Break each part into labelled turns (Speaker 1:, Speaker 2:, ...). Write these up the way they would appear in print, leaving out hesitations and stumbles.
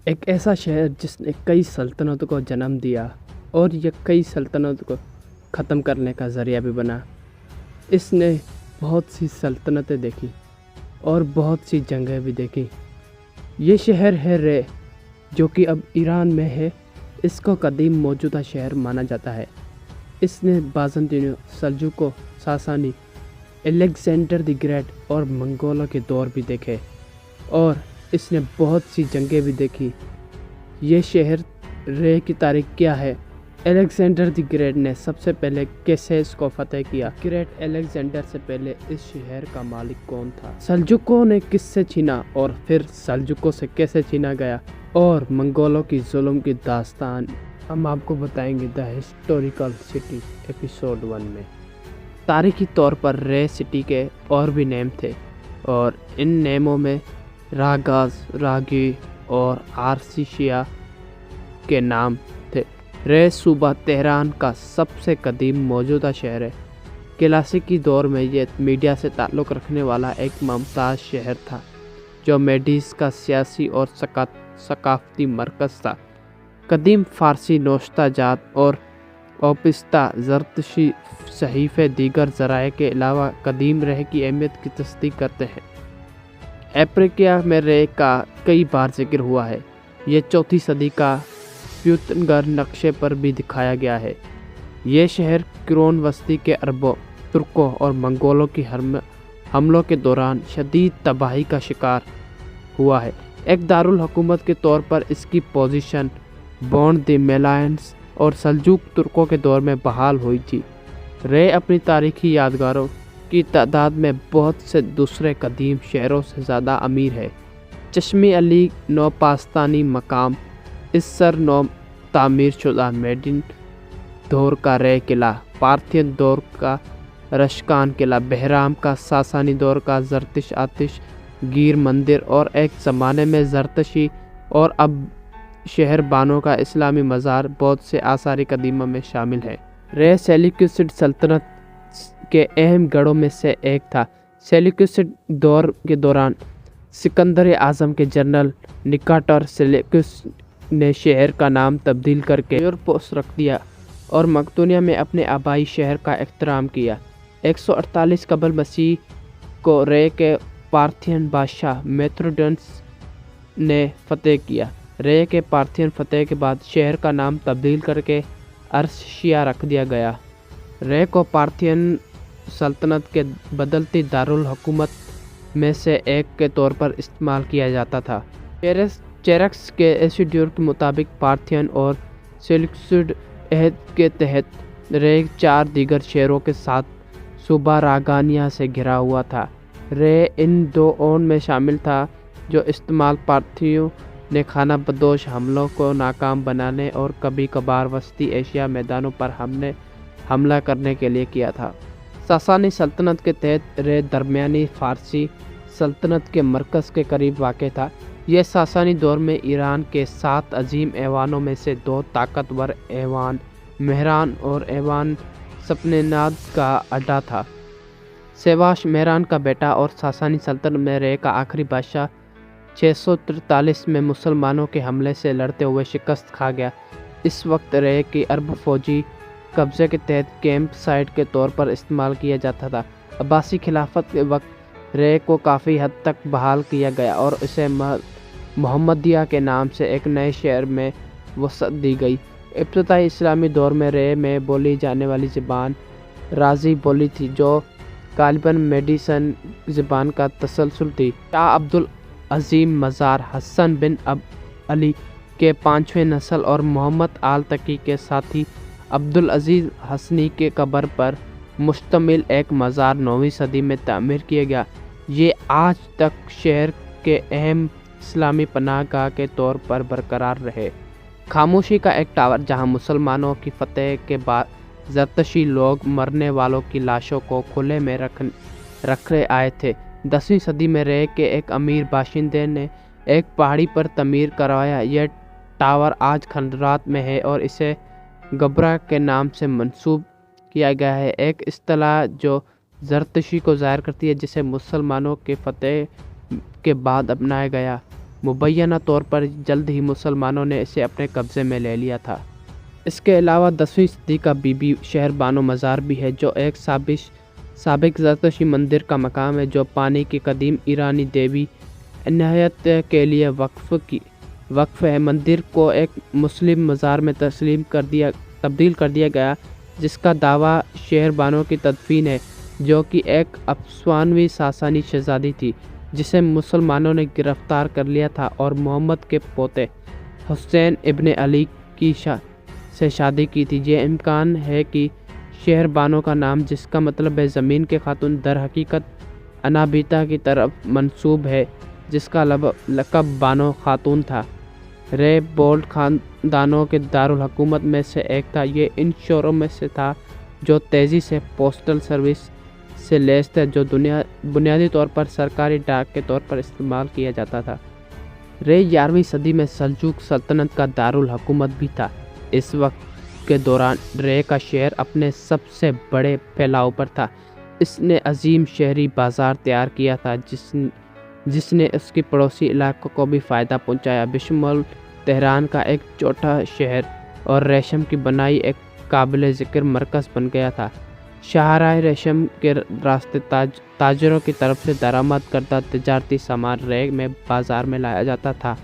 Speaker 1: ایک ایسا شہر جس نے کئی سلطنتوں کو جنم دیا اور یہ کئی سلطنتوں کو ختم کرنے کا ذریعہ بھی بنا۔ اس نے بہت سی سلطنتیں دیکھی اور بہت سی جنگیں بھی دیکھی۔ یہ شہر ہے رے، جو کہ اب ایران میں ہے۔ اس کو قدیم موجودہ شہر مانا جاتا ہے۔ اس نے بازنطینیوں، سلجوقوں، ساسانی، الیگزینڈر دی گریٹ اور منگولوں کے دور بھی دیکھے اور اس نے بہت سی جنگیں بھی دیکھی۔ یہ شہر رے کی تاریخ کیا ہے؟ الیگزینڈر دی گریٹ نے سب سے پہلے کیسے اس کو فتح کیا؟ گریٹ الیگزینڈر سے پہلے اس شہر کا مالک کون تھا؟ سلجوقوں نے کس سے چھینا اور پھر سلجوقوں سے کیسے چھینا گیا؟ اور منگولوں کی ظلم کی داستان ہم آپ کو بتائیں گے دا ہسٹوریکل سٹی ایپیسوڈ 1 میں۔ تاریخی طور پر رے سٹی کے اور بھی نیم تھے اور ان نیموں میں راگاز، راگی اور آرسیشیا کے نام تھے۔ رے صوبہ تہران کا سب سے قدیم موجودہ شہر ہے۔ کلاسیکی دور میں یہ میڈیا سے تعلق رکھنے والا ایک ممتاز شہر تھا جو میڈیز کا سیاسی اور ثقافتی مرکز تھا۔ قدیم فارسی نوشتہ جات اور اوپستہ زرتشتی صحیفے دیگر ذرائع کے علاوہ قدیم رے کی اہمیت کی تصدیق کرتے ہیں۔ افریقہ میں رے کا کئی بار ذکر ہوا ہے۔ یہ 4 صدی کا پیوتنگر نقشے پر بھی دکھایا گیا ہے۔ یہ شہر قرون وسطی کے عربوں، ترکوں اور منگولوں کی حملوں کے دوران شدید تباہی کا شکار ہوا ہے۔ ایک دارالحکومت کے طور پر اس کی پوزیشن بونڈ دی میلائنس اور سلجوق ترکوں کے دور میں بحال ہوئی تھی۔ رے اپنی تاریخی یادگاروں کی تعداد میں بہت سے دوسرے قدیم شہروں سے زیادہ امیر ہے۔ چشم علی نو پاستانی مقام، اسر نو تعمیر شدہ میڈین دور کا رے قلعہ، پارتھین دور کا رشکان قلعہ، بہرام کا ساسانی دور کا زرتش آتش گیر مندر اور ایک زمانے میں زرتشی اور اب شہر بانوں کا اسلامی مزار بہت سے آثار قدیمہ میں شامل ہے۔ رے سیلیوکسڈ سلطنت کے اہم گڑھوں میں سے ایک تھا۔ سیلیوکسڈ دور کے دوران سکندر اعظم کے جنرل نکاٹور سیلیوکس نے شہر کا نام تبدیل کر کے یورپوس رکھ دیا اور مقدونیہ میں اپنے آبائی شہر کا احترام کیا۔ 148 قبل مسیح کو رے کے پارتھین بادشاہ میتروڈنس نے فتح کیا۔ رے کے پارتھین فتح کے بعد شہر کا نام تبدیل کر کے ارسشیا رکھ دیا گیا۔ رے کو پارتھین سلطنت کے بدلتی دارالحکومت میں سے ایک کے طور پر استعمال کیا جاتا تھا۔ چیرکس کے ایسیڈیور کے مطابق پارتھین اور سیلیوکسڈ عہد کے تحت رے 4 دیگر شہروں کے ساتھ صوبہ راگانیہ سے گھرا ہوا تھا۔ رے ان 2 میں شامل تھا جو استعمال پارتھیوں نے خانہ بدوش حملوں کو ناکام بنانے اور کبھی کبھار وسطی ایشیا میدانوں پر حملہ کرنے کے لیے کیا تھا۔ ساسانی سلطنت کے تحت رے درمیانی فارسی سلطنت کے مرکز کے قریب واقع تھا۔ یہ ساسانی دور میں ایران کے 7 عظیم ایوانوں میں سے 2 طاقتور ایوان مہران اور ایوان سپنیناد کا اڈا تھا۔ سیواش مہران کا بیٹا اور ساسانی سلطنت میں رے کا آخری بادشاہ 643 میں مسلمانوں کے حملے سے لڑتے ہوئے شکست کھا گیا۔ اس وقت رے کی عرب فوجی قبضے کے تحت کیمپ سائٹ کے طور پر استعمال کیا جاتا تھا۔ عباسی خلافت کے وقت رے کو کافی حد تک بحال کیا گیا اور اسے محمدیہ کے نام سے ایک نئے شہر میں وسعت دی گئی۔ ابتدائی اسلامی دور میں رے میں بولی جانے والی زبان رازی بولی تھی جو غالباً میڈیسن زبان کا تسلسل تھی۔ شاہ عبدالعظیم مزار حسن بن علی کے 5ویں نسل اور محمد آل تقی کے ساتھی عبدالعزیز حسنی کے قبر پر مشتمل ایک مزار 9ویں صدی میں تعمیر کیا گیا۔ یہ آج تک شہر کے اہم اسلامی پناہ گاہ کے طور پر برقرار رہے۔ خاموشی کا ایک ٹاور جہاں مسلمانوں کی فتح کے بعد زرتشی لوگ مرنے والوں کی لاشوں کو کھلے میں رکھے آئے تھے۔ 10ویں صدی میں رے کے ایک امیر باشندے نے ایک پہاڑی پر تعمیر کروایا۔ یہ ٹاور آج کھنڈرات میں ہے اور اسے گبرا کے نام سے منسوب کیا گیا ہے، ایک اصطلاح جو زرتشتی کو ظاہر کرتی ہے جسے مسلمانوں کے فتح کے بعد اپنایا گیا۔ مبینہ طور پر جلد ہی مسلمانوں نے اسے اپنے قبضے میں لے لیا تھا۔ اس کے علاوہ 10ویں صدی کا بی بی شہر بانو مزار بھی ہے، جو ایک سابق زرتشتی مندر کا مقام ہے، جو پانی کی قدیم ایرانی دیوی انہیت کے لیے وقف ہے۔ مندر کو ایک مسلم مزار میں تبدیل کر دیا گیا، جس کا دعویٰ شہر بانو کی تدفین ہے، جو کہ ایک افسانوی ساسانی شہزادی تھی جسے مسلمانوں نے گرفتار کر لیا تھا اور محمد کے پوتے حسین ابن علی سے شادی کی تھی۔ یہ امکان ہے کہ شہر بانو کا نام، جس کا مطلب ہے زمین کے خاتون، در حقیقت انابیتا کی طرف منسوب ہے، جس کا لقب بانو خاتون تھا۔ رے بولٹ خاندانوں کے دارالحکومت میں سے ایک تھا۔ یہ ان شہروں میں سے تھا جو تیزی سے پوسٹل سروس سے لیس تھے، جو بنیادی طور پر سرکاری ڈاک کے طور پر استعمال کیا جاتا تھا۔ رے 11ویں صدی میں سلجوق سلطنت کا دارالحکومت بھی تھا۔ اس وقت کے دوران رے کا شہر اپنے سب سے بڑے پھیلاؤ پر تھا۔ اس نے عظیم شہری بازار تیار کیا تھا، جس نے اس کے پڑوسی علاقوں کو بھی فائدہ پہنچایا، بشمول تہران کا ایک چھوٹا شہر، اور ریشم کی بنائی ایک قابل ذکر مرکز بن گیا تھا۔ شاہراہ ریشم کے راستے تاجروں کی طرف سے درآمد کردہ تجارتی سامان رے میں بازار میں لایا جاتا تھا۔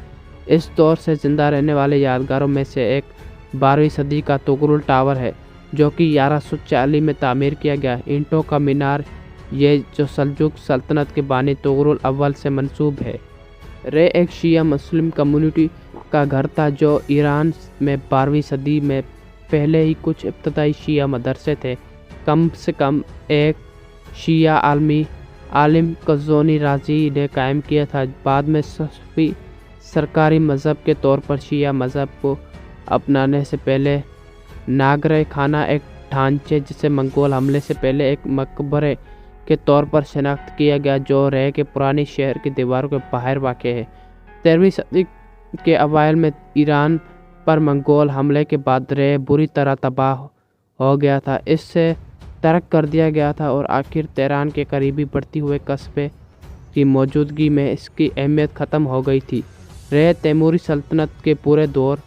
Speaker 1: اس دور سے زندہ رہنے والے یادگاروں میں سے ایک 12ویں صدی کا توغرل ٹاور ہے، جو کہ 1140 میں تعمیر کیا گیا۔ اینٹوں کا مینار، یہ جو سلجوق سلطنت کے بانی توغرل اول سے منسوب ہے۔ رے ایک شیعہ مسلم کمیونٹی کا گھر تھا، جو ایران میں 12ویں صدی میں پہلے ہی کچھ ابتدائی شیعہ مدرسے تھے۔ کم سے کم ایک شیعہ عالم قزوینی رازی نے قائم کیا تھا۔ بعد میں صفوی سرکاری مذہب کے طور پر شیعہ مذہب کو اپنانے سے پہلے ناگرہ خانہ، ایک ڈھانچے جسے منگول حملے سے پہلے ایک مقبرے کے طور پر شناخت کیا گیا، جو رے کے پرانے شہر کی دیواروں کے باہر واقع ہے۔ 13ویں صدی کے اوائل میں ایران پر منگول حملے کے بعد رے بری طرح تباہ ہو گیا تھا۔ اس سے ترک کر دیا گیا تھا اور آخر تہران کے قریبی بڑھتی ہوئے قصبے کی موجودگی میں اس کی اہمیت ختم ہو گئی تھی۔ رے تیموری سلطنت کے پورے دور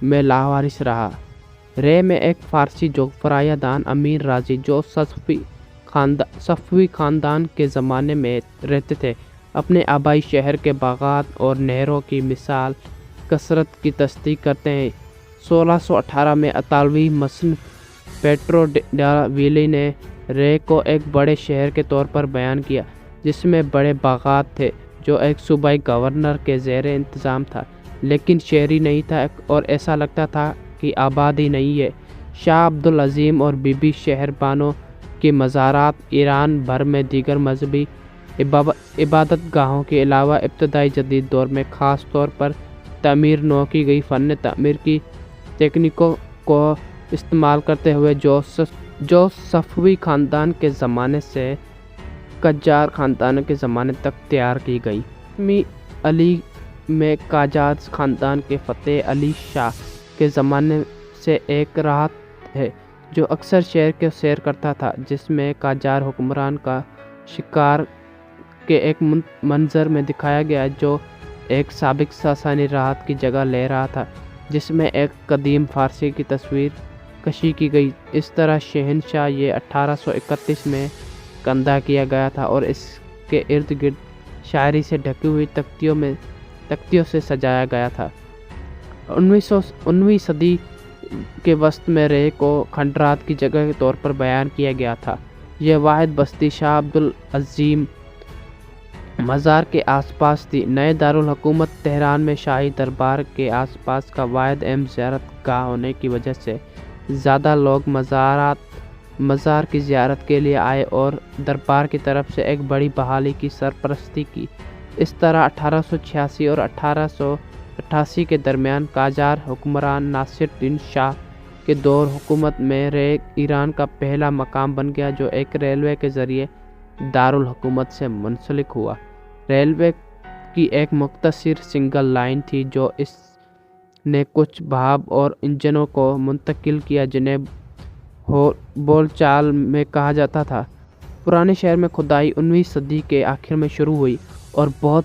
Speaker 1: میں لاوارث رہا۔ رے میں ایک فارسی جغرافیہ دان امین رازی، جو صفوی خاندان کے زمانے میں رہتے تھے، اپنے آبائی شہر کے باغات اور نہروں کی مثال کثرت کی تصدیق کرتے ہیں۔ 1618 میں اطالوی مصنف پیٹرو ڈیلا ویلی نے رے کو ایک بڑے شہر کے طور پر بیان کیا، جس میں بڑے باغات تھے، جو ایک صوبائی گورنر کے زیر انتظام تھا، لیکن شہری نہیں تھا اور ایسا لگتا تھا کہ آباد ہی نہیں ہے۔ شاہ عبدالعظیم اور بی بی شہر بانو کے مزارات ایران بھر میں دیگر مذہبی عبادت گاہوں کے علاوہ ابتدائی جدید دور میں خاص طور پر تعمیر نو کی گئی فن تعمیر کی تکنیکوں کو استعمال کرتے ہوئے جو صفوی خاندان کے زمانے سے قاجار خاندان کے زمانے تک تیار کی گئی۔ علی میں قاجار خاندان کے فتح علی شاہ کے زمانے سے ایک راہت ہے، جو اکثر شہر کے سیر کرتا تھا، جس میں قاجار حکمران کا شکار کے ایک منظر میں دکھایا گیا، جو ایک سابق ساسانی راہت کی جگہ لے رہا تھا، جس میں ایک قدیم فارسی کی تصویر کشی کی گئی۔ اس طرح شہنشاہ یہ 1831 میں کندہ کیا گیا تھا اور اس کے ارد گرد شاعری سے ڈھکی ہوئی تختیوں سے سجایا گیا تھا۔ 19ویں صدی کے وسط میں رے کو کھنڈرات کی جگہ کے طور پر بیان کیا گیا تھا۔ یہ واحد بستی شاہ عبدالعظیم مزار کے آس پاس تھی۔ نئے دارالحکومت تہران میں شاہی دربار کے آس پاس کا واحد اہم زیارت گاہ ہونے کی وجہ سے زیادہ لوگ مزار کی زیارت کے لیے آئے اور دربار کی طرف سے ایک بڑی بحالی کی سرپرستی کی۔ اس طرح 1886 اور 1888 کے درمیان قاجار حکمران ناصر الدین شاہ کے دور حکومت میں رے ایران کا پہلا مقام بن گیا، جو ایک ریلوے کے ذریعے دارالحکومت سے منسلک ہوا۔ ریلوے کی ایک مختصر سنگل لائن تھی، جو اس نے کچھ بھاپ اور انجنوں کو منتقل کیا، جنہیں بول چال میں کہا جاتا تھا۔ پرانے شہر میں کھدائی 19ویں صدی کے آخر میں شروع ہوئی اور بہت